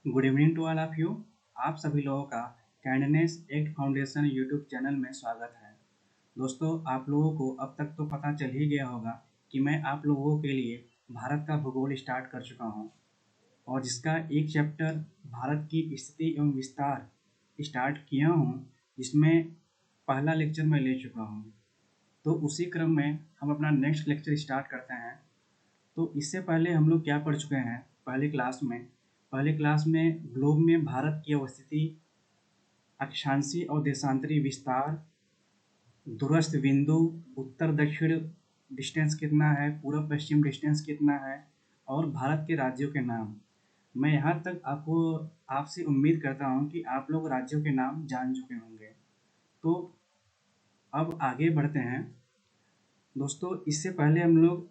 Good evening to all of you. आप सभी लोगों का kindness act foundation YouTube channel में स्वागत है। दोस्तों, आप लोगों को अब तक तो पता चल ही गया होगा कि मैं आप लोगों के लिए भारत का भूगोल स्टार्ट कर चुका हूं और जिसका एक चैप्टर भारत की स्थिति एवं विस्तार स्टार्ट किया हूं, जिसमें पहला लेक्चर मैं ले चुका हूं। तो उसी क्रम में हम अपना नेक्स्ट लेक्चर स्टार्ट करते हैं। तो इससे पहले हम लोग क्या पढ़ चुके हैं पहले क्लास में ग्लोब में भारत की अवस्थिति, अक्षांशीय और देशांतरी विस्तार, दूरस्थ बिंदु, उत्तर दक्षिण डिस्टेंस कितना है, पूर्व पश्चिम डिस्टेंस कितना है और भारत के राज्यों के नाम। मैं यहाँ तक आपसे उम्मीद करता हूँ कि आप लोग राज्यों के नाम जान चुके होंगे। तो अब आगे बढ़ते हैं। दोस्तों, इससे पहले हम लोग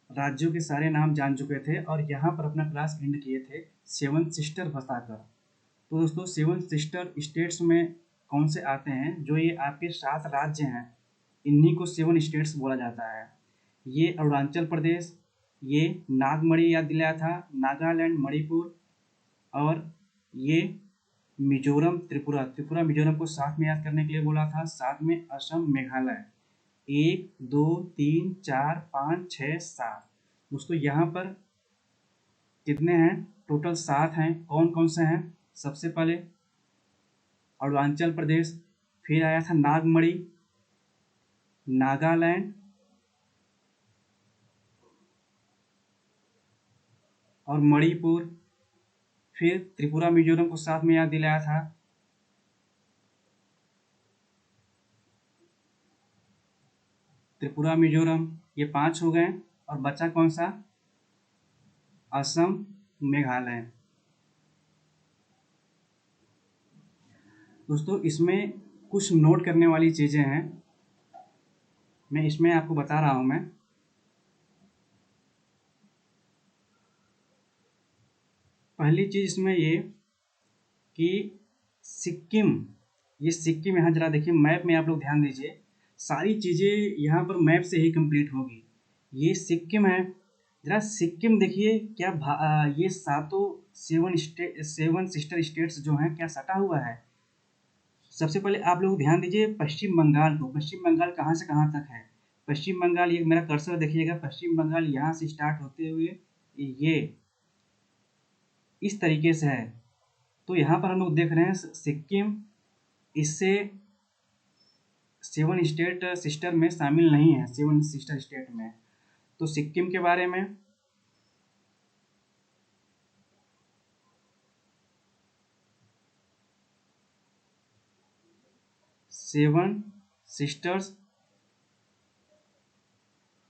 राज्यों के सारे नाम जान चुके थे और यहाँ पर अपना क्लास एंड किए थे सेवन सिस्टर बताकर। तो दोस्तों, सेवन सिस्टर स्टेट्स में कौन से आते हैं? जो ये आपके 7 राज्य हैं, इन्हीं को सेवन स्टेट्स बोला जाता है। ये अरुणाचल प्रदेश, ये नागमणि याद दिलाया था, नागालैंड, मणिपुर, और ये मिजोरम, त्रिपुरा। त्रिपुरा मिजोरम को साथ में याद करने के लिए बोला था। साथ में असम, मेघालय। 1 2 3 4 5 6 7। दोस्तों, यहाँ पर कितने हैं? टोटल 7 हैं। कौन कौन से हैं? सबसे पहले अरुणाचल प्रदेश, फिर आया था नागमणि, नागालैंड और मणिपुर, फिर त्रिपुरा मिजोरम को साथ में याद दिलाया था। त्रिपुरा मिजोरम, ये 5 हो गए और बचा कौन सा? असम, मेघालय। दोस्तों, इसमें कुछ नोट करने वाली चीज़ें हैं, मैं इसमें आपको बता रहा हूँ। मैं पहली चीज़ इसमें ये कि सिक्किम, ये सिक्किम यहाँ जरा देखिए मैप में, आप लोग ध्यान दीजिए। सारी चीज़ें यहाँ पर मैप से ही कंप्लीट होगी। ये सिक्किम है, जरा सिक्किम देखिए क्या ये सातों सेवन सिस्टर स्टेट्स जो हैं क्या सटा हुआ है। सबसे पहले आप लोग ध्यान दीजिए पश्चिम बंगाल को। पश्चिम बंगाल कहाँ से कहाँ तक है? पश्चिम बंगाल, ये मेरा कर्सर देखिएगा, पश्चिम बंगाल यहाँ से स्टार्ट होते हुए ये इस तरीके से है। तो यहाँ पर हम लोग देख रहे हैं सिक्किम इससे सेवन स्टेट सिस्टर में शामिल नहीं है, सेवन सिस्टर स्टेट में। तो सिक्किम के बारे में सेवन सिस्टर्स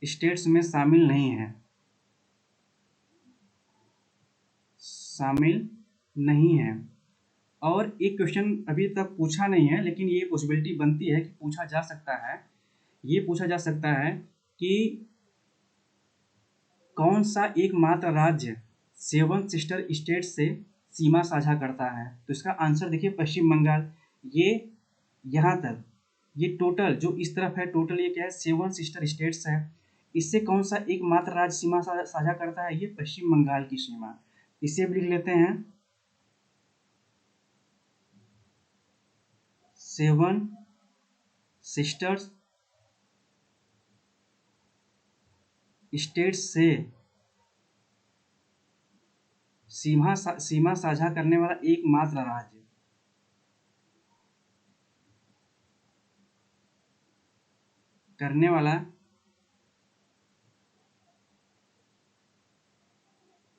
स्टेट्स में शामिल नहीं है, शामिल नहीं है। और एक क्वेश्चन अभी तक पूछा नहीं है, लेकिन ये पॉसिबिलिटी बनती है कि पूछा जा सकता है। ये पूछा जा सकता है कि कौन सा एकमात्र राज्य सेवन सिस्टर स्टेट से सीमा साझा करता है? तो इसका आंसर देखिए पश्चिम बंगाल। ये यहाँ तक, ये टोटल जो इस तरफ है, टोटल ये क्या है? सेवन सिस्टर स्टेट्स है। इससे कौन सा एकमात्र राज्य सीमा साझा करता है? ये पश्चिम बंगाल की सीमा। इसे भी लिख लेते हैं सेवन सिस्टर्स स्टेट्स से सीमा साझा करने वाला एकमात्र राज्य। करने वाला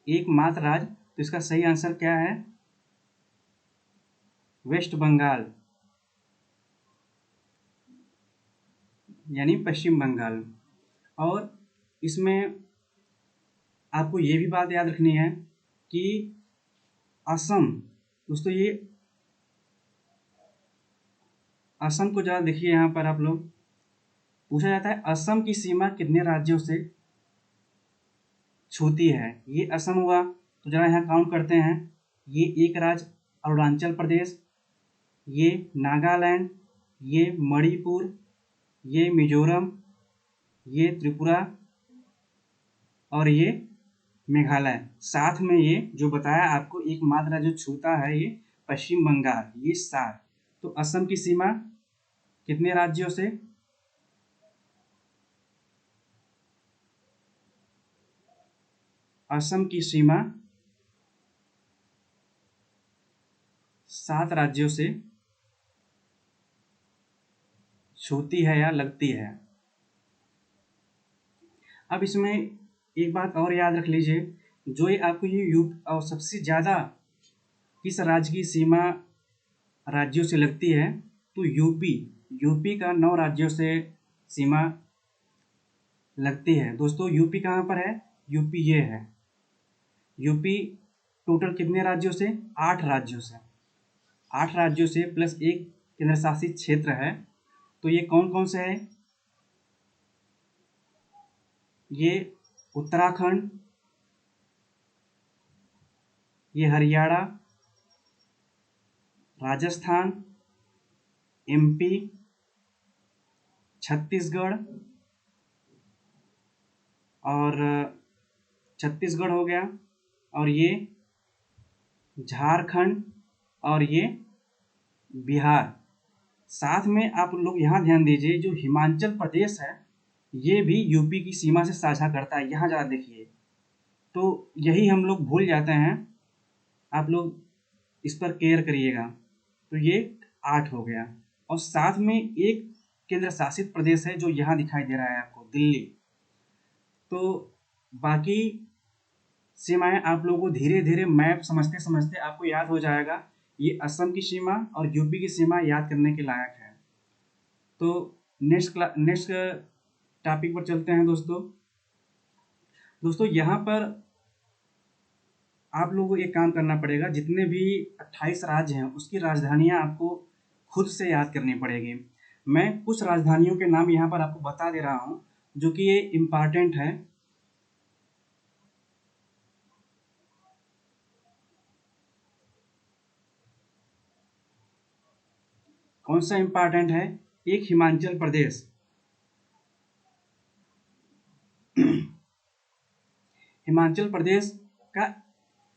एकमात्र राज्य। तो इसका सही आंसर क्या है? वेस्ट बंगाल, यानी पश्चिम बंगाल। और इसमें आपको ये भी बात याद रखनी है कि असम, दोस्तों ये असम को जरा देखिए, यहाँ पर आप लोग पूछा जाता है असम की सीमा कितने राज्यों से छूती है। ये असम हुआ, तो जरा यहाँ काउंट करते हैं। ये एक राज्य अरुणाचल प्रदेश, ये नागालैंड, ये मणिपुर, ये मिजोरम, ये त्रिपुरा और ये मेघालय, साथ में ये जो बताया आपको एकमात्र राज्य जो छूता है ये पश्चिम बंगाल, ये 7। तो असम की सीमा कितने राज्यों से? असम की सीमा 7 राज्यों से छूती है या लगती है। अब इसमें एक बात और याद रख लीजिए, जो ये आपको ये और सबसे ज़्यादा किस राज्य की सीमा राज्यों से लगती है, तो यूपी। यूपी का 9 राज्यों से सीमा लगती है। दोस्तों यूपी कहाँ पर है? यूपी ये है। यूपी टोटल कितने राज्यों से? 8 राज्यों से। 8 राज्यों से प्लस एक केंद्र शासित क्षेत्र है। तो ये कौन कौन से है? ये उत्तराखंड, ये हरियाणा, राजस्थान, एमपी, छत्तीसगढ़, और छत्तीसगढ़ हो गया, और ये झारखंड, और ये बिहार। साथ में आप लोग यहाँ ध्यान दीजिए, जो हिमाचल प्रदेश है ये भी यूपी की सीमा से साझा करता है। यहाँ ज़रा देखिए, तो यही हम लोग भूल जाते हैं। आप लोग इस पर केयर करिएगा। तो ये 8 हो गया, और साथ में एक केंद्र शासित प्रदेश है जो यहाँ दिखाई दे रहा है आपको, दिल्ली। तो बाकी सीमाएं आप लोगों को धीरे धीरे मैप समझते समझते आपको याद हो जाएगा। ये असम की सीमा और यूपी की सीमा याद करने के लायक है। तो नेक्स्ट टॉपिक पर चलते हैं दोस्तों। दोस्तों यहाँ पर आप लोगों को एक काम करना पड़ेगा, जितने भी 28 राज्य हैं उसकी राजधानियाँ आपको खुद से याद करनी पड़ेगी। मैं कुछ राजधानियों के नाम यहाँ पर आपको बता दे रहा हूँ जो कि ये इम्पॉर्टेंट है। कौन सा इम्पॉर्टेंट है? एक हिमाचल प्रदेश, हिमाचल प्रदेश का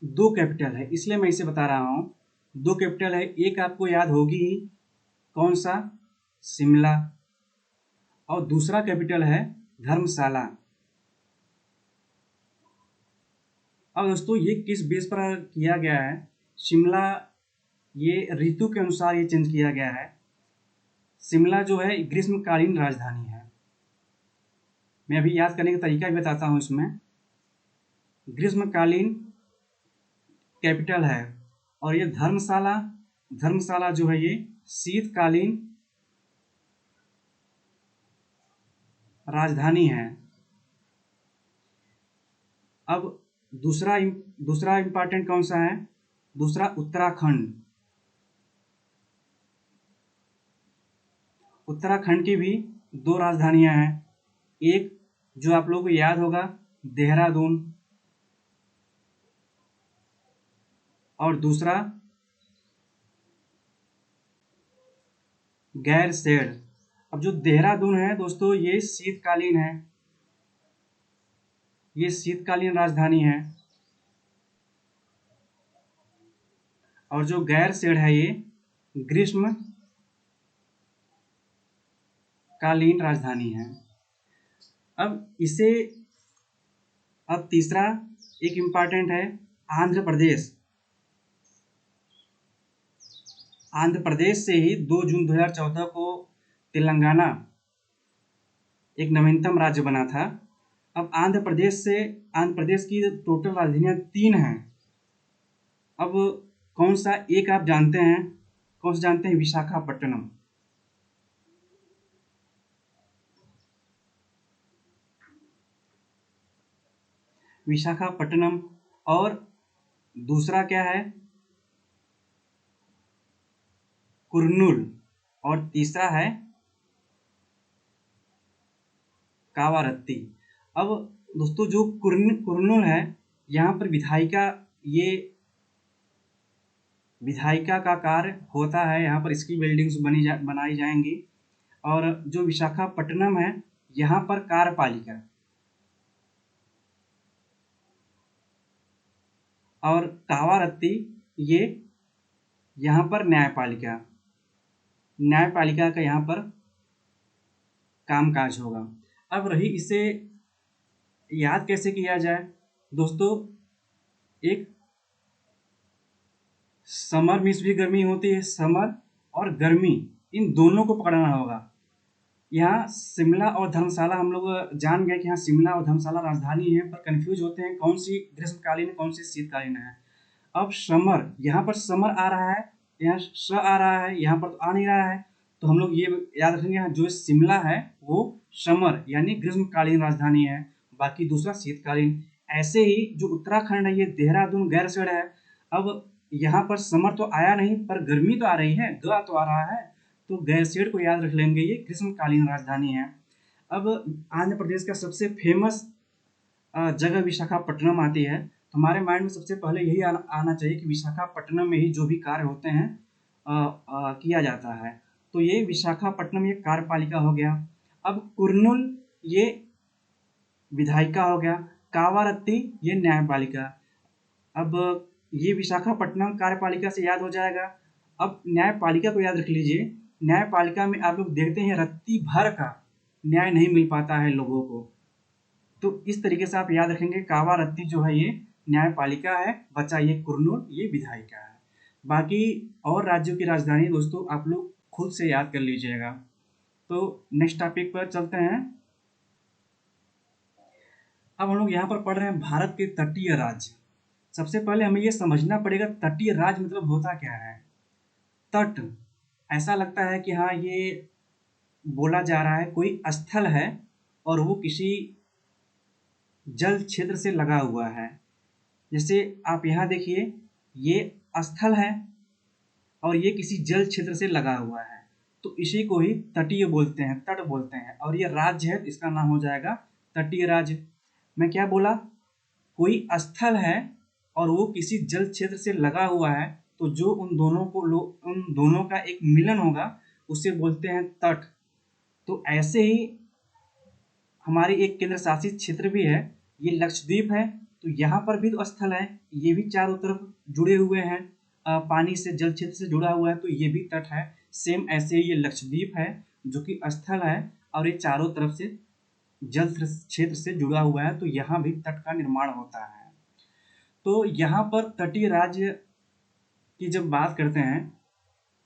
2 कैपिटल है, इसलिए मैं इसे बता रहा हूँ। 2 कैपिटल है, एक आपको याद होगी ही, कौन सा? शिमला, और दूसरा कैपिटल है धर्मशाला। अब दोस्तों ये किस बेस पर किया गया है? शिमला ये ऋतु के अनुसार ये चेंज किया गया है। शिमला जो है ग्रीष्मकालीन राजधानी है। मैं अभी याद करने का तरीका भी बताता हूँ इसमें। ग्रीष्मकालीन कैपिटल है, और ये धर्मशाला, धर्मशाला जो है ये शीतकालीन राजधानी है। अब दूसरा इंपॉर्टेंट कौन सा है? दूसरा उत्तराखंड। उत्तराखंड की भी 2 राजधानियां हैं। एक जो आप लोगों को याद होगा, देहरादून, और दूसरा गैरसैंण। अब जो देहरादून है दोस्तों ये शीतकालीन है, ये शीतकालीन राजधानी है, और जो गैरसैंण है ये ग्रीष्मकालीन राजधानी है। अब तीसरा एक इम्पॉर्टेंट है आंध्र प्रदेश। आंध्र प्रदेश से ही 2 जून 2014 को तेलंगाना एक नवीनतम राज्य बना था। अब आंध्र प्रदेश की टोटल राजधानियां 3 हैं। अब कौन सा एक आप जानते हैं? कौन सा जानते हैं? विशाखापट्टनम। विशाखापट्टनम, और दूसरा क्या है? कुर्नूल, और तीसरा है कावारत्ती। अब दोस्तों जो कुर्नूल है, यहाँ पर ये विधायिका का कार्य होता है। यहाँ पर इसकी बिल्डिंग्स बनाई जाएंगी। और जो विशाखापट्टनम है, यहाँ पर कार्यपालिका, और कावारत्ती ये यहाँ पर न्यायपालिका का यहाँ पर कामकाज होगा। अब रही इसे याद कैसे किया जाए दोस्तों, एक समर में भी गर्मी होती है, समर और गर्मी इन दोनों को पकड़ना होगा। यहाँ शिमला और धर्मशाला हम लोग जान गए कि यहाँ शिमला और धर्मशाला राजधानी है, पर कंफ्यूज होते हैं कौन सी ग्रीष्मकालीन है कौन सी शीतकालीन है। अब समर, यहाँ पर समर आ रहा है, यहाँ स आ रहा है, यहाँ पर तो आ नहीं रहा है, तो हम लोग ये याद रखेंगे यहाँ जो शिमला है वो समर यानी ग्रीष्मकालीन राजधानी है, बाकी दूसरा शीतकालीन। ऐसे ही जो उत्तराखंड है ये देहरादून गैरसैंण है। अब यहाँ पर समर तो आया नहीं पर गर्मी तो आ रही है, ग तो आ रहा है, तो गैरसैंण को याद रख लेंगे, ये ग्रीष्मकालीन राजधानी है। अब आंध्र प्रदेश का सबसे फेमस जगह विशाखापट्टनम आती है, तो हमारे माइंड में सबसे पहले यही आना चाहिए कि विशाखापट्टनम में ही जो भी कार्य होते हैं किया जाता है, तो ये विशाखापट्टनम ये कार्यपालिका हो गया। अब कुर्नूल ये विधायिका हो गया, कावारत्ती ये न्यायपालिका। अब ये विशाखापट्टनम कार्यपालिका से याद हो जाएगा। अब न्यायपालिका को याद रख लीजिए, न्यायपालिका में आप लोग देखते हैं रत्ती भर का न्याय नहीं मिल पाता है लोगों को, तो इस तरीके से आप याद रखेंगे कावारत्ती जो है ये न्यायपालिका है, बचा ये कुर्नूल ये विधायिका है। बाकी और राज्यों की राजधानी दोस्तों आप लोग खुद से याद कर लीजिएगा। तो नेक्स्ट टॉपिक पर चलते हैं। अब हम लोग यहाँ पर पढ़ रहे हैं भारत के तटीय राज्य। सबसे पहले हमें ये समझना पड़ेगा तटीय राज्य मतलब होता क्या है। तट, ऐसा लगता है कि हाँ ये बोला जा रहा है कोई स्थल है और वो किसी जल क्षेत्र से लगा हुआ है। जैसे आप यहाँ देखिए ये स्थल है और ये किसी जल क्षेत्र से लगा हुआ है, तो इसी को ही तटीय बोलते हैं, तट बोलते हैं। और ये राज्य है तो इसका नाम हो जाएगा तटीय राज्य। मैं क्या बोला, कोई स्थल है और वो किसी जल क्षेत्र से लगा हुआ है, तो जो उन दोनों का एक मिलन होगा उसे बोलते हैं तट। तो ऐसे ही हमारी एक केंद्र शासित क्षेत्र भी है, ये लक्षद्वीप है, तो यहाँ पर भी तो स्थल है, ये भी चारों तरफ जुड़े हुए हैं, पानी से जल क्षेत्र से जुड़ा हुआ है, तो ये भी तट है। सेम ऐसे ही ये लक्षद्वीप है जो कि स्थल है और ये चारों तरफ से जल क्षेत्र से जुड़ा हुआ है, तो यहाँ भी तट का निर्माण होता है। तो यहाँ पर तटीय राज्य की जब बात करते हैं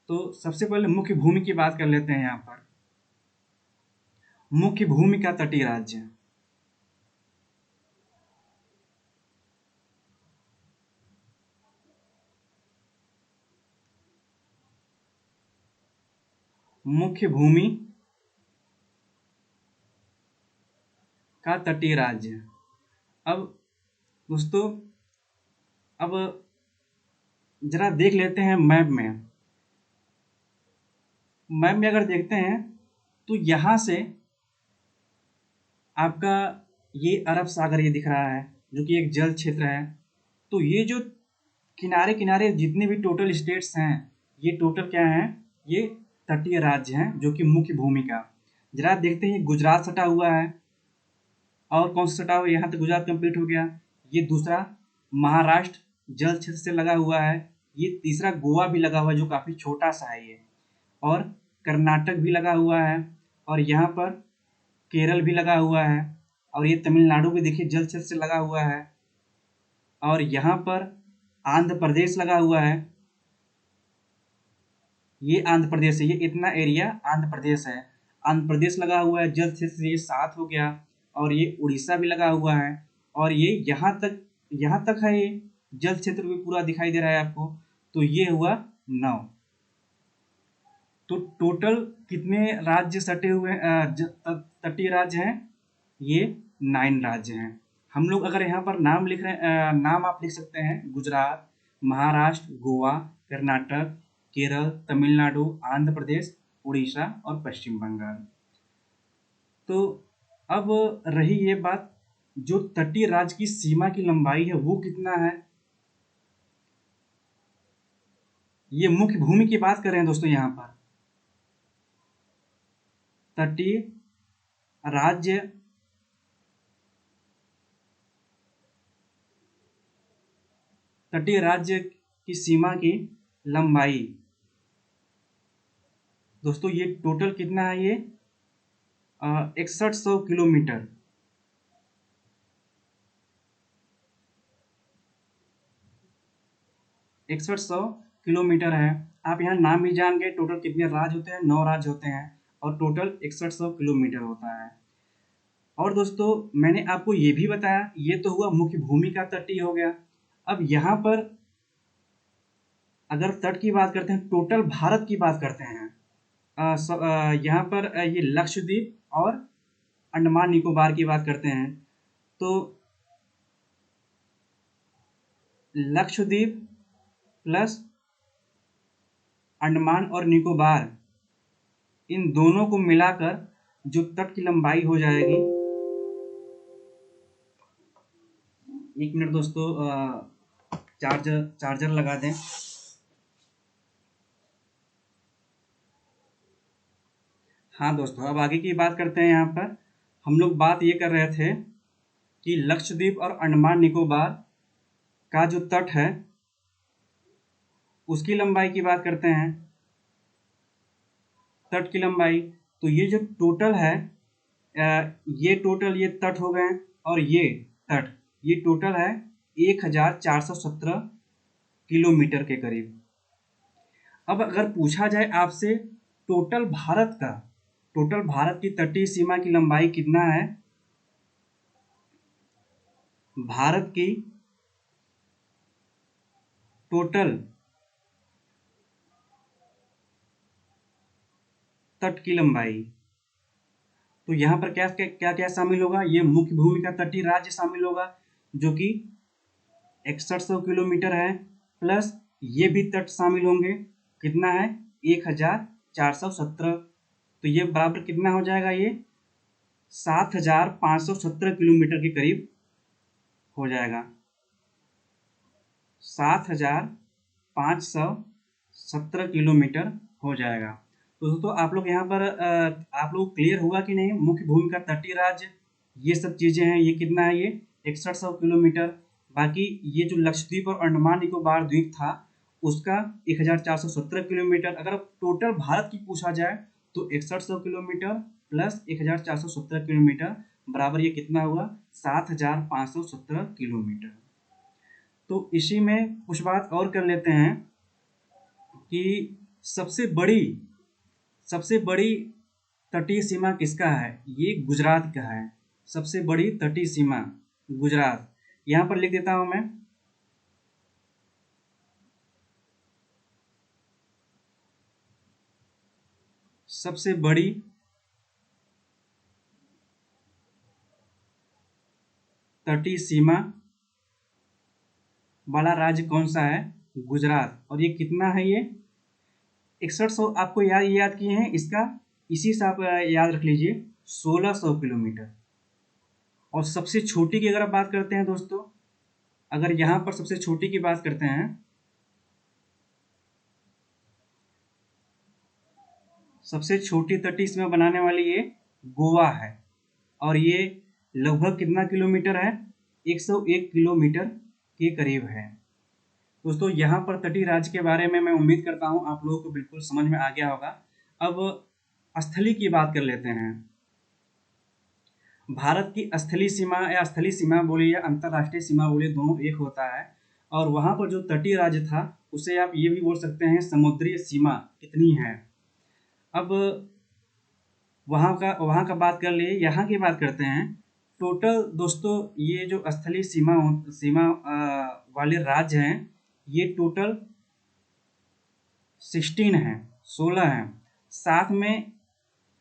तो सबसे पहले मुख्य भूमि की बात कर लेते हैं। यहाँ पर मुख्य भूमि का तटीय राज्य, मुख्य भूमि का तटीय राज्य। अब दोस्तों अब जरा देख लेते हैं मैप में। मैप में अगर देखते हैं तो यहाँ से आपका ये अरब सागर ये दिख रहा है जो कि एक जल क्षेत्र है। तो ये जो किनारे किनारे जितने भी टोटल स्टेट्स हैं ये टोटल क्या हैं, ये तटीय राज्य हैं जो कि मुख्य भूमि का। जरा देखते हैं गुजरात सटा हुआ है, और कौन सा सटा हुआ है, यहाँ तक गुजरात कंप्लीट हो गया। ये दूसरा महाराष्ट्र जल क्षेत्र से लगा हुआ है। ये तीसरा गोवा भी लगा हुआ है जो काफ़ी छोटा सा है ये, और कर्नाटक भी लगा हुआ है, और यहाँ पर केरल भी लगा हुआ है, और ये तमिलनाडु भी देखिए जल क्षेत्र से लगा हुआ है, और यहाँ पर आंध्र प्रदेश लगा हुआ है। ये आंध्र प्रदेश है, ये इतना एरिया आंध्र प्रदेश है, आंध्र प्रदेश लगा हुआ है जल क्षेत्र से, ये 7 हो गया। और ये उड़ीसा भी लगा हुआ है, और ये यहाँ तक है, ये जल क्षेत्र भी पूरा दिखाई दे रहा है आपको, तो ये हुआ 9। तो टोटल कितने राज्य सटे हुए तटीय राज्य हैं, ये 9 राज्य हैं। हम लोग अगर यहाँ पर नाम लिख रहे हैं, नाम आप लिख सकते हैं गुजरात, महाराष्ट्र, गोवा, कर्नाटक, केरल, तमिलनाडु, आंध्र प्रदेश, उड़ीसा और पश्चिम बंगाल। तो अब रही ये बात, जो तटीय राज्य की सीमा की लंबाई है वो कितना है। ये मुख्य भूमि की बात कर रहे हैं दोस्तों। यहाँ पर तटीय राज्य तटीय राज्य की सीमा की लंबाई। दोस्तों ये टोटल कितना है, ये 6100 किलोमीटर। 6100 किलोमीटर है। आप यहाँ नाम भी जान गए, टोटल कितने राज्य होते हैं, 9 राज्य होते हैं और टोटल 6100 किलोमीटर होता है। और दोस्तों मैंने आपको ये भी बताया, ये तो हुआ मुख्य भूमि का तटीय हो गया। अब यहाँ पर अगर तट की बात करते हैं, टोटल भारत की बात करते हैं, यहाँ पर ये लक्षद्वीप और अंडमान निकोबार की बात करते हैं, तो लक्षद्वीप प्लस अंडमान और निकोबार, इन दोनों को मिलाकर जो तट की लंबाई हो जाएगी, एक मिनट दोस्तों, चार्जर लगा दें। हाँ दोस्तों, अब आगे की बात करते हैं। यहाँ पर हम लोग बात ये कर रहे थे कि लक्षद्वीप और अंडमान निकोबार का जो तट है उसकी लंबाई की बात करते हैं, तट की लंबाई। तो ये जो टोटल है, ये टोटल ये तट हो गए और ये तट, ये टोटल है 1417 किलोमीटर के करीब। अब अगर पूछा जाए आपसे टोटल भारत की तटीय सीमा की लंबाई कितना है, भारत की टोटल तट की लंबाई, तो यहाँ पर क्या क्या क्या शामिल होगा, ये मुख्य भूमि का तटीय राज्य शामिल होगा जो कि 6100 किलोमीटर है, प्लस ये भी तट शामिल होंगे, कितना है 1417। तो ये बराबर कितना हो जाएगा, ये 7517 किलोमीटर के करीब हो जाएगा, 7517 किलोमीटर हो जाएगा। तो दोस्तों आप लोग यहाँ पर आप लोग क्लियर हुआ कि नहीं, मुख्य भूमि का तटीय राज्य, ये सब चीज़ें हैं, ये कितना है, ये 6100 किलोमीटर। बाकी ये जो लक्षद्वीप और अंडमान निकोबार द्वीप था उसका 1417 किलोमीटर। अगर टोटल भारत की पूछा जाए तो 6100 किलोमीटर प्लस 1417 किलोमीटर बराबर ये कितना हुआ, 7517 किलोमीटर। तो इसी में कुछ बात और कर लेते हैं कि सबसे बड़ी तटीय सीमा किसका है, ये गुजरात का है। सबसे बड़ी तटीय सीमा गुजरात, यहाँ पर लिख देता हूं मैं, सबसे बड़ी तटीय सीमा वाला राज्य कौन सा है, गुजरात। और ये कितना है, ये 6100 आपको याद किए हैं, इसका इसी से आप याद रख लीजिए 1600 किलोमीटर। और सबसे छोटी की अगर आप बात करते हैं दोस्तों, अगर यहाँ पर सबसे छोटी की बात करते हैं, सबसे छोटी तटीय सीमा बनाने वाली ये गोवा है और ये लगभग कितना किलोमीटर है, 101 किलोमीटर के करीब है। दोस्तों यहाँ पर तटीय राज्य के बारे में मैं उम्मीद करता हूँ आप लोगों को बिल्कुल समझ में आ गया होगा। अब स्थलीय की बात कर लेते हैं। भारत की स्थलीय सीमा या स्थलीय सीमा बोलिए या अंतर्राष्ट्रीय सीमा बोलिए, दोनों एक होता है। और वहाँ पर जो तटीय राज्य था उसे आप ये भी बोल सकते हैं समुद्रीय सीमा कितनी है। अब वहाँ का बात कर लिए, यहाँ की बात करते हैं। टोटल दोस्तों ये जो स्थलीय सीमा वाले राज्य हैं, ये टोटल 16 हैं, 16 हैं। साथ में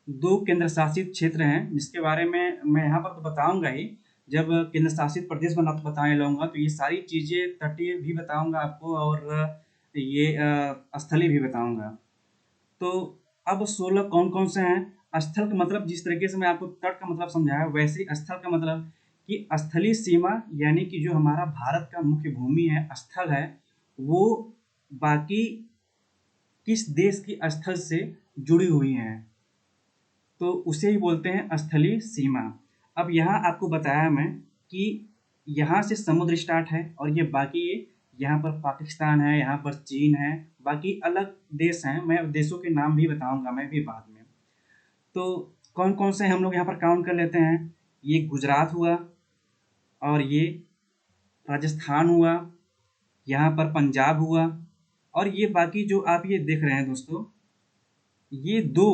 2 केंद्र शासित क्षेत्र हैं जिसके बारे में मैं यहाँ पर तो बताऊंगा ही, जब केंद्र शासित प्रदेश बताने लगूंगा तो ये सारी चीज़ें तटीय भी बताऊंगा आपको और ये स्थलीय भी बताऊंगा। तो अब 16 कौन कौन से हैं। स्थल का मतलब, जिस तरीके से मैं आपको तट का मतलब समझाया, वैसे ही स्थल का मतलब कि स्थलीय सीमा यानी कि जो हमारा भारत का मुख्य भूमि है, स्थल है, वो बाकी किस देश की स्थल से जुड़ी हुई हैं, तो उसे ही बोलते हैं स्थलीय सीमा। अब यहाँ आपको बताया मैं कि यहाँ से समुद्र स्टार्ट है और ये बाकी ये यहाँ पर पाकिस्तान है, यहाँ पर चीन है, बाकी अलग देश हैं, मैं देशों के नाम भी बताऊंगा मैं भी बाद में। तो कौन कौन से हम लोग यहाँ पर काउंट कर लेते हैं, ये गुजरात हुआ, और ये राजस्थान हुआ, यहाँ पर पंजाब हुआ, और ये बाकी जो आप ये देख रहे हैं दोस्तों, ये दो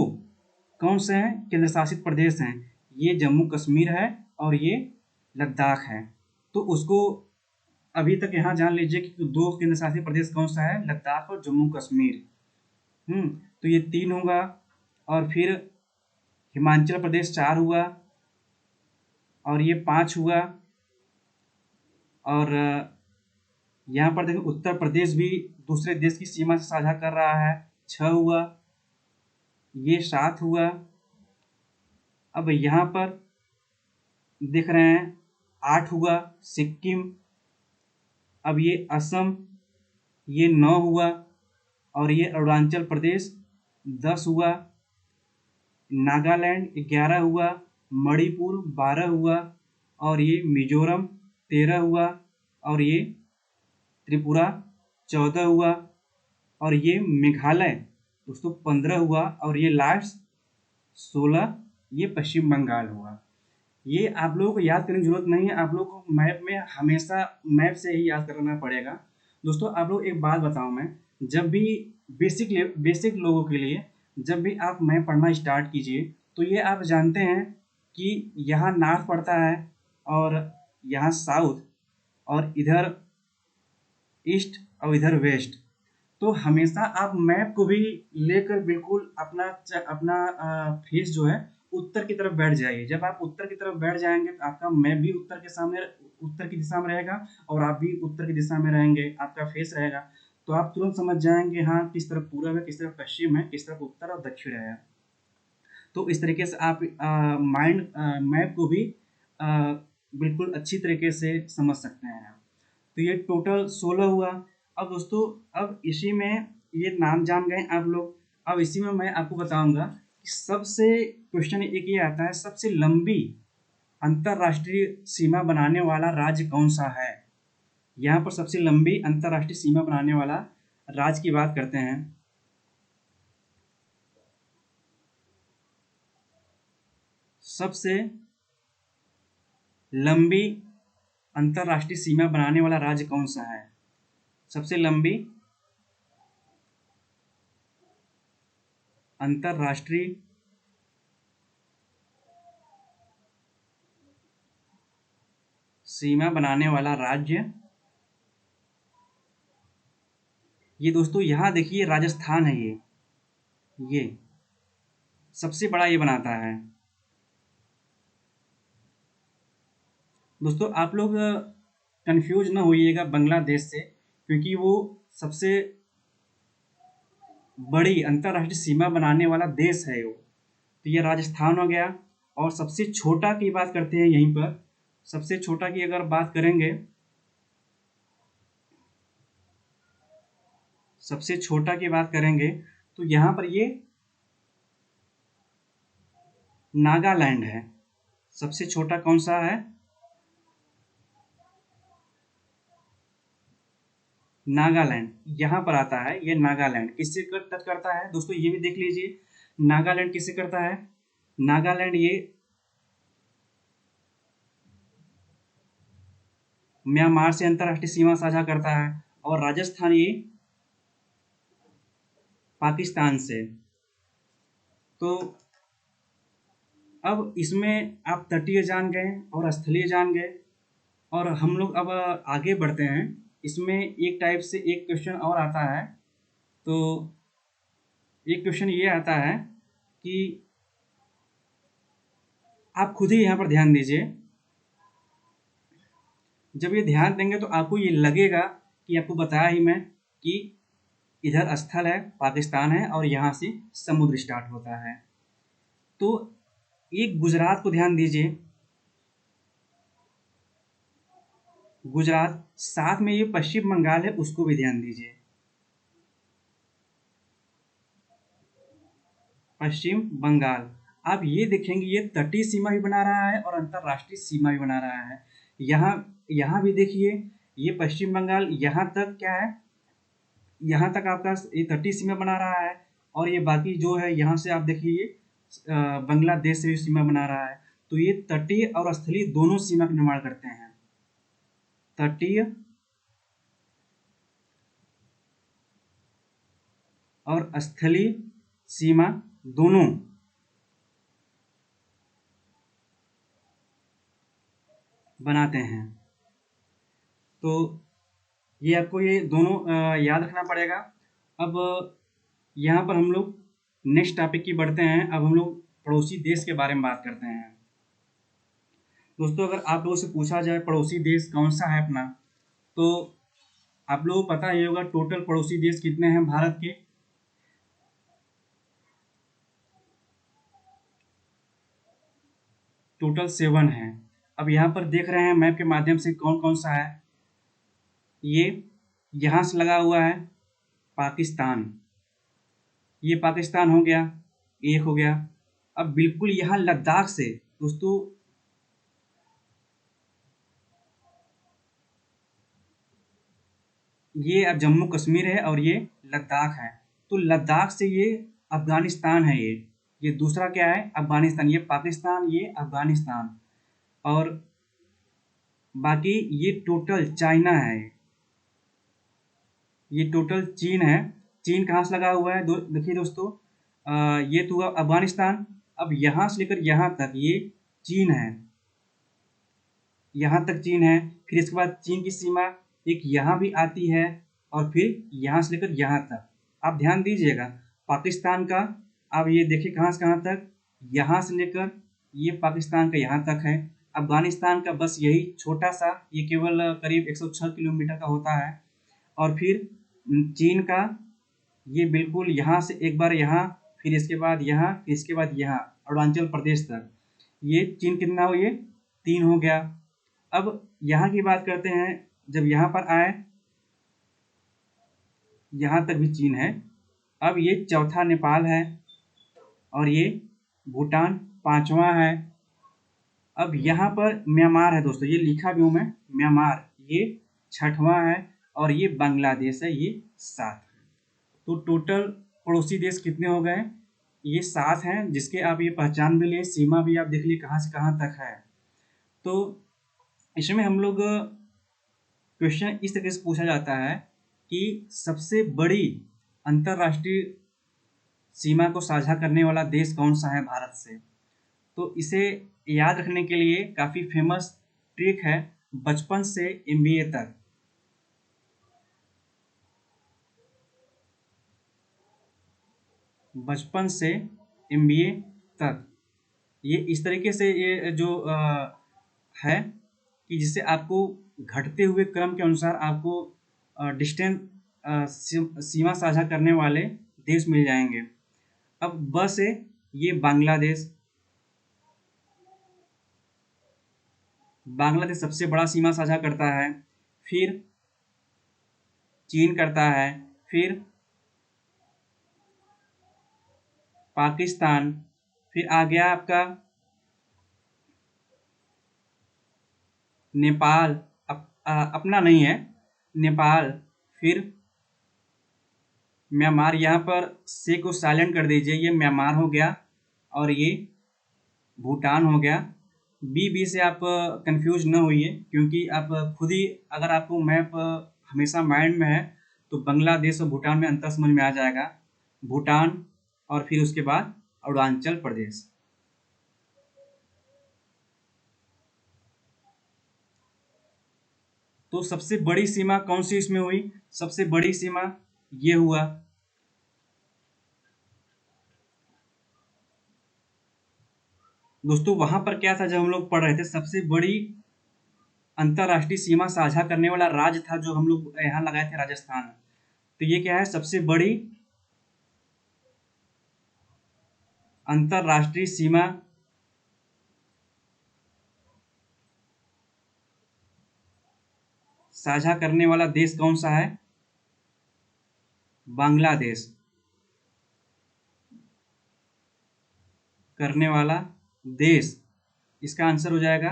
कौन से हैं, केंद्र शासित प्रदेश हैं, ये जम्मू कश्मीर है और ये लद्दाख है। तो उसको अभी तक यहाँ जान लीजिए कि दो केंद्र शासित प्रदेश कौन सा है, लद्दाख और जम्मू कश्मीर। तो ये 3 होगा, और फिर हिमाचल प्रदेश 4 हुआ, और ये 5 हुआ, और यहाँ पर देखो उत्तर प्रदेश भी दूसरे देश की सीमा से साझा कर रहा है, 6 हुआ, ये 7 हुआ। अब यहाँ पर देख रहे हैं 8 हुआ, सिक्किम। अब ये असम, ये 9 हुआ, और ये अरुणाचल प्रदेश 10 हुआ, नागालैंड 11 हुआ, मणिपुर 12 हुआ, और ये मिजोरम 13 हुआ, और ये त्रिपुरा 14 हुआ, और ये मेघालय दोस्तों 15 हुआ, और ये लास्ट 16 ये पश्चिम बंगाल हुआ। ये आप लोगों को याद करने की जरूरत नहीं है, आप लोगों को मैप में हमेशा मैप से ही याद करना पड़ेगा। दोस्तों आप लोग एक बात बताऊं मैं, जब भी बेसिक लोगों के लिए जब भी आप मैप पढ़ना स्टार्ट कीजिए, तो ये आप जानते हैं कि यहाँ नॉर्थ पड़ता है, और यहाँ साउथ, और इधर ईस्ट, और इधर वेस्ट। तो हमेशा आप मैप को भी लेकर बिल्कुल अपना फेस जो है उत्तर की तरफ बैठ जाइए। जब आप उत्तर की तरफ बैठ जाएंगे तो आपका मैप भी उत्तर की दिशा में रहेगा, और आप भी उत्तर की दिशा में रहेंगे, आपका फेस रहेगा। तो आप तुरंत समझ जाएंगे हाँ किस तरफ पूरब है, किस तरफ पश्चिम है, किस तरफ उत्तर और दक्षिण है। तो इस तरीके से आप मैप को भी अ, बिल्कुल अच्छी तरीके से समझ सकते हैं। तो ये टोटल 16 हुआ। अब दोस्तों, अब इसी में ये नाम जान गए आप लोग, अब इसी में मैं आपको बताऊंगा कि सबसे क्वेश्चन एक ये आता है, सबसे लंबी अंतरराष्ट्रीय सीमा बनाने वाला राज्य कौन सा है। यहाँ पर सबसे लंबी अंतरराष्ट्रीय सीमा बनाने वाला राज्य की बात करते हैं। सबसे लंबी अंतरराष्ट्रीय सीमा बनाने वाला राज्य कौन सा है, सबसे लंबी अंतरराष्ट्रीय सीमा बनाने वाला राज्य, ये दोस्तों यहाँ देखिए राजस्थान है। ये सबसे बड़ा ये बनाता है। दोस्तों आप लोग कंफ्यूज ना होइएगा बांग्लादेश से, क्योंकि वो सबसे बड़ी अंतरराष्ट्रीय सीमा बनाने वाला देश है वो। तो ये राजस्थान हो गया। और सबसे छोटा की बात करते हैं, यहीं पर सबसे छोटा की अगर बात करेंगे, सबसे छोटा की बात करेंगे तो यहाँ पर ये नागालैंड है। सबसे छोटा कौन सा है, नागालैंड यहाँ पर आता है। ये नागालैंड किससे टच करता है दोस्तों, ये भी देख लीजिए, नागालैंड किससे करता है। नागालैंड ये म्यांमार से अंतरराष्ट्रीय सीमा साझा करता है, और राजस्थान ये पाकिस्तान से। तो अब इसमें आप तटीय जान गए और स्थलीय जान गए, और हम लोग अब आगे बढ़ते हैं। इसमें एक टाइप से एक क्वेश्चन और आता है। तो एक क्वेश्चन ये आता है कि आप खुद ही यहाँ पर ध्यान दीजिए। जब ये ध्यान देंगे तो आपको ये लगेगा कि आपको बताया ही मैं कि इधर स्थल है, पाकिस्तान है, और यहाँ से समुद्र स्टार्ट होता है। तो एक गुजरात को ध्यान दीजिए, गुजरात, साथ में ये पश्चिम बंगाल है, उसको भी ध्यान दीजिए, पश्चिम बंगाल। आप ये देखेंगे ये तटीय सीमा भी बना रहा है और अंतरराष्ट्रीय सीमा भी बना रहा है। यहाँ यहाँ भी देखिए, ये पश्चिम बंगाल यहाँ तक क्या है, यहाँ तक आपका ये तटीय सीमा बना रहा है, और ये बाकी जो है यहाँ से आप देखिए ये बांग्लादेश से भी सीमा बना रहा है। तो ये तटीय और स्थलीय दोनों सीमा का निर्माण करते हैं। तटीय और स्थलीय सीमा दोनों बनाते हैं। तो ये आपको ये दोनों याद रखना पड़ेगा। अब यहाँ पर हम लोग नेक्स्ट टॉपिक की बढ़ते हैं। अब हम लोग पड़ोसी देश के बारे में बात करते हैं। दोस्तों, अगर आप लोगों से पूछा जाए पड़ोसी देश कौन सा है अपना, तो आप लोगों को पता ही होगा टोटल पड़ोसी देश कितने हैं भारत के। टोटल 7 हैं। अब यहाँ पर देख रहे हैं मैप के माध्यम से कौन कौन सा है। ये यहाँ से लगा हुआ है पाकिस्तान, ये पाकिस्तान हो गया, एक हो गया। अब बिल्कुल यहाँ लद्दाख से दोस्तों, ये अब जम्मू कश्मीर है और ये लद्दाख है। तो लद्दाख से ये अफगानिस्तान है। ये दूसरा क्या है, अफगानिस्तान। ये पाकिस्तान, ये अफगानिस्तान, और बाकी ये टोटल चाइना है। ये टोटल चीन है। चीन कहाँ से लगा हुआ है देखिए दोस्तों, ये तो हुआ अफगानिस्तान। अब यहाँ से लेकर यहाँ तक ये चीन है, यहाँ तक चीन है। फिर इसके बाद चीन की सीमा एक यहाँ भी आती है, और फिर यहाँ से लेकर यहाँ तक। आप ध्यान दीजिएगा पाकिस्तान का, अब ये देखिए कहाँ से कहाँ तक, यहाँ से लेकर ये पाकिस्तान का यहाँ तक है। अफगानिस्तान का बस यही छोटा सा, ये केवल करीब 106 किलोमीटर का होता है। और फिर चीन का ये बिल्कुल यहाँ से एक बार यहाँ, फिर इसके बाद यहाँ, फिर इसके बाद यहाँ अरुणाचल प्रदेश तक। ये चीन कितना हो, ये 3 हो गया। अब यहाँ की बात करते हैं। जब यहाँ पर आए, यहाँ तक भी चीन है। अब ये चौथा नेपाल है, और ये भूटान 5वां है। अब यहाँ पर म्यांमार है दोस्तों, ये लिखा भी हूँ मैं, म्यांमार ये 6वां है, और ये बांग्लादेश है, ये 7। तो टोटल पड़ोसी देश कितने हो गए, ये 7 हैं, जिसके आप ये पहचान भी लिए, सीमा भी आप देख लिए कहाँ से कहाँ तक है। तो इसमें हम लोग क्वेश्चन इस तरीके से पूछा जाता है कि सबसे बड़ी अंतर्राष्ट्रीय सीमा को साझा करने वाला देश कौन सा है भारत से। तो इसे याद रखने के लिए काफ़ी फेमस ट्रिक है, बचपन से एमबीए तक। बचपन से एमबीए तक ये इस तरीके से ये जो है कि जिससे आपको घटते हुए क्रम के अनुसार आपको डिस्टेंस सीमा साझा करने वाले देश मिल जाएंगे। अब ब से ये बांग्लादेश, बांग्लादेश सबसे बड़ा सीमा साझा करता है। फिर चीन करता है, फिर पाकिस्तान, फिर आ गया आपका नेपाल, अपना नहीं है नेपाल, फिर म्यांमार। यहाँ पर से को साइलेंट कर दीजिए, ये म्यांमार हो गया, और ये भूटान हो गया। बी से आप कंफ्यूज न होइए, क्योंकि आप खुद ही, अगर आपको मैप हमेशा माइंड में है तो बांग्लादेश और भूटान में अंतर समझ में आ जाएगा। भूटान, और फिर उसके बाद अरुणाचल प्रदेश। तो सबसे बड़ी सीमा कौन सी इसमें हुई, सबसे बड़ी सीमा ये हुआ। दोस्तों वहां पर क्या था, जब हम लोग पढ़ रहे थे, सबसे बड़ी अंतर्राष्ट्रीय सीमा साझा करने वाला राज्य था जो हम लोग यहाँ लगाए थे, राजस्थान। तो ये क्या है, सबसे बड़ी अंतर्राष्ट्रीय सीमा साझा करने वाला देश कौन सा है, बांग्लादेश। करने वाला देश, इसका आंसर हो जाएगा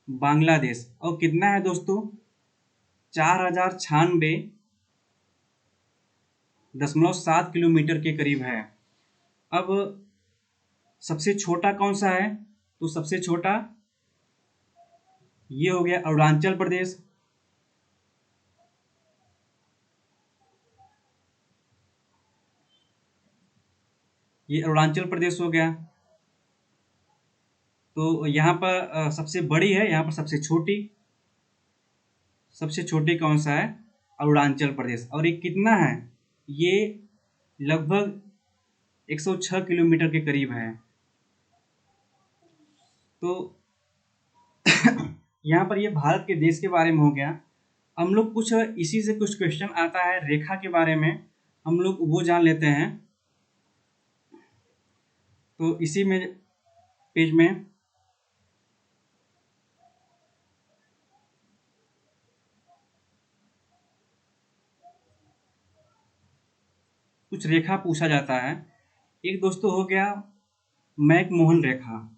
बांग्लादेश। और कितना है दोस्तों? 4096.7 किलोमीटर के करीब है। अब सबसे छोटा कौन सा है? तो सबसे छोटा ये हो गया अरुणाचल प्रदेश। ये अरुणाचल प्रदेश हो गया। तो यहाँ पर सबसे बड़ी है, यहाँ पर सबसे छोटी। सबसे छोटी कौन सा है? अरुणाचल प्रदेश। और ये कितना है? ये लगभग 106 किलोमीटर के करीब है। तो यहाँ पर ये भारत के देश के बारे में हो गया। हम लोग कुछ इसी से कुछ क्वेश्चन आता है रेखा के बारे में, हम लोग वो जान लेते हैं। तो इसी में पेज में कुछ रेखा पूछा जाता है। एक दोस्तों हो गया मैकमोहन रेखा।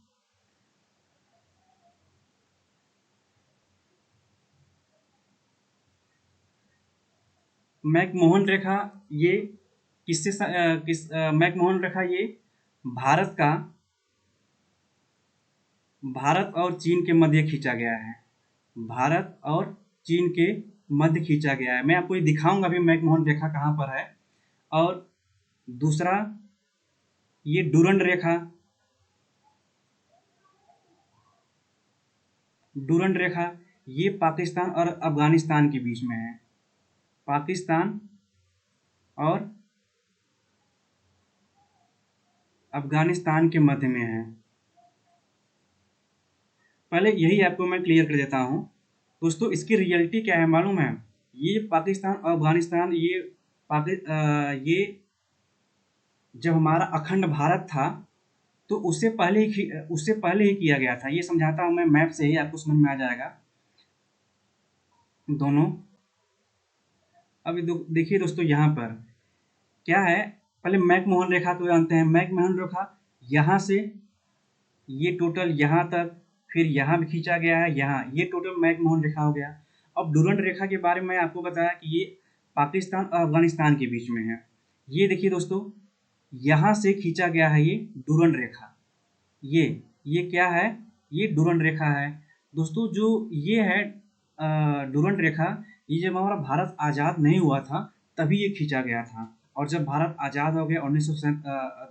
मैकमोहन रेखा ये मैकमोहन रेखा ये भारत का भारत और चीन के मध्य खींचा गया है। भारत और चीन के मध्य खींचा गया है। मैं आपको ये दिखाऊंगा अभी मैकमोहन रेखा कहाँ पर है। और दूसरा ये डूरंड रेखा। डूरंड रेखा ये पाकिस्तान और अफगानिस्तान के बीच में है। पाकिस्तान और अफगानिस्तान के मध्य में है। पहले यही आपको मैं क्लियर कर देता हूँ दोस्तों, इसकी रियलिटी क्या है मालूम है? ये पाकिस्तान और अफगानिस्तान ये जब हमारा अखंड भारत था तो उससे पहले ही किया गया था। ये समझाता हूँ मैं मैप से ही, आपको समझ में आ जाएगा दोनों। अभी देखिए दोस्तों यहाँ पर क्या है। पहले मैकमोहन रेखा को जानते हैं। मैकमोहन रेखा यहाँ से ये टोटल यहाँ तक, फिर यहाँ भी खींचा गया है, यहाँ ये टोटल मैकमोहन रेखा हो गया। अब डूरंड रेखा के बारे में आपको बताया कि ये पाकिस्तान और अफगानिस्तान के बीच में है। ये देखिए दोस्तों, यहाँ से खींचा गया है ये डूरंड रेखा। ये ये क्या है? ये डूरंड रेखा है दोस्तों। जो ये है डूरंड रेखा, ये जब हमारा भारत आज़ाद नहीं हुआ था तभी ये खींचा गया था। और जब भारत आज़ाद हो गया 1900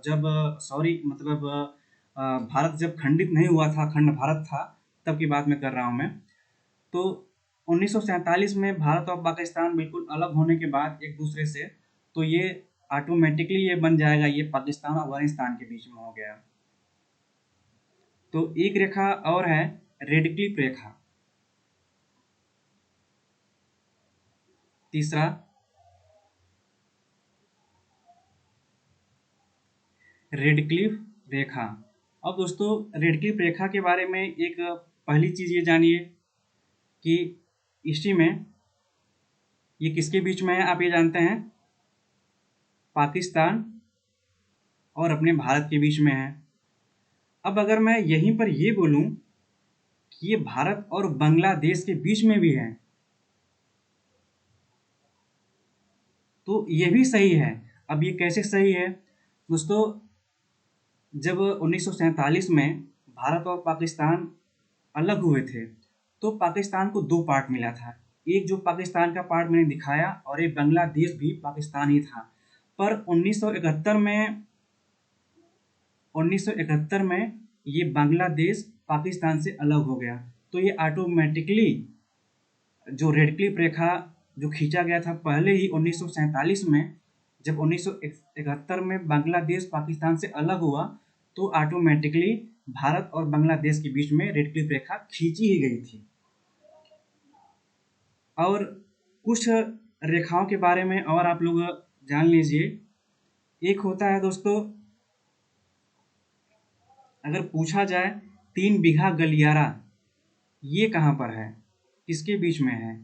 जब सॉरी मतलब भारत जब खंडित नहीं हुआ था, अखंड भारत था, तब की बात मैं कर रहा हूँ मैं। तो 1947 में भारत और पाकिस्तान बिल्कुल अलग होने के बाद एक दूसरे से, तो ये ऑटोमेटिकली ये बन जाएगा, ये पाकिस्तान और अफगानिस्तान के बीच में हो गया। तो एक रेखा और है रेड क्लिफ रेखा। तीसरा रेड क्लिफ रेखा। अब दोस्तों रेड क्लिफ रेखा के बारे में एक पहली चीज़ ये जानिए कि हिस्ट्री में ये किसके बीच में है। आप ये जानते हैं पाकिस्तान और अपने भारत के बीच में है। अब अगर मैं यहीं पर ये बोलूं कि ये भारत और बांग्लादेश के बीच में भी है तो ये भी सही है। अब ये कैसे सही है दोस्तों? जब 1947 में भारत और पाकिस्तान अलग हुए थे तो पाकिस्तान को दो पार्ट मिला था। एक जो पाकिस्तान का पार्ट मैंने दिखाया और एक बांग्लादेश भी पाकिस्तान ही था। पर 1971 में ये बांग्लादेश पाकिस्तान से अलग हो गया। तो ये ऑटोमेटिकली जो रेड क्लिफ रेखा जो खींचा गया था पहले ही 1947 में, जब 1971 में बांग्लादेश पाकिस्तान से अलग हुआ तो ऑटोमेटिकली भारत और बांग्लादेश के बीच में रेड क्लिफ रेखा खींची ही गई थी। और कुछ रेखाओं के बारे में और आप लोग जान लीजिए। एक होता है दोस्तों, अगर पूछा जाए 3 बीघा गलियारा, ये कहाँ पर है, किसके बीच में है?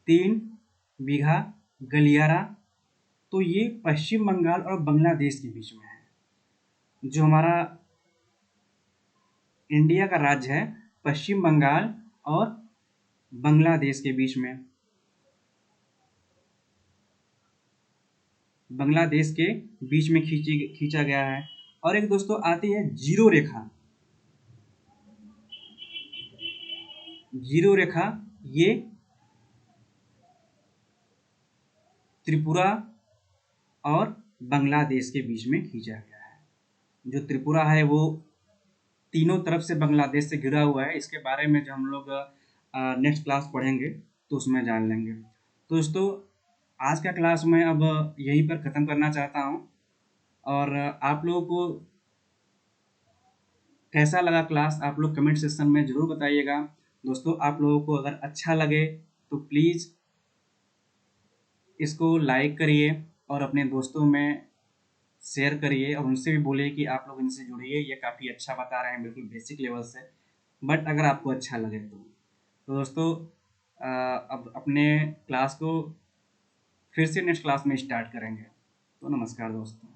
3 बीघा गलियारा, तो ये पश्चिम बंगाल और बांग्लादेश के बीच में है। जो हमारा इंडिया का राज्य है पश्चिम बंगाल और बांग्लादेश के बीच में। बांग्लादेश के बीच में खींचा गया है। और एक दोस्तों आती है जीरो रेखा। जीरो रेखा ये त्रिपुरा और बांग्लादेश के बीच में खींचा गया है। जो त्रिपुरा है वो तीनों तरफ से बांग्लादेश से घिरा हुआ है। इसके बारे में जो हम लोग नेक्स्ट क्लास पढ़ेंगे तो उसमें जान लेंगे। तो दोस्तों आज का क्लास मैं अब यहीं पर ख़त्म करना चाहता हूँ। और आप लोगों को कैसा लगा क्लास आप लोग कमेंट सेक्शन में ज़रूर बताइएगा। दोस्तों आप लोगों को अगर अच्छा लगे तो प्लीज़ इसको लाइक करिए और अपने दोस्तों में शेयर करिए और उनसे भी बोलिए कि आप लोग इनसे जुड़िए, ये काफ़ी अच्छा बता रहे हैं बिल्कुल बेसिक लेवल से। बट अगर आपको अच्छा लगे तो दोस्तों अब अपने क्लास को फिर से नेक्स्ट क्लास में स्टार्ट करेंगे। तो नमस्कार दोस्तों।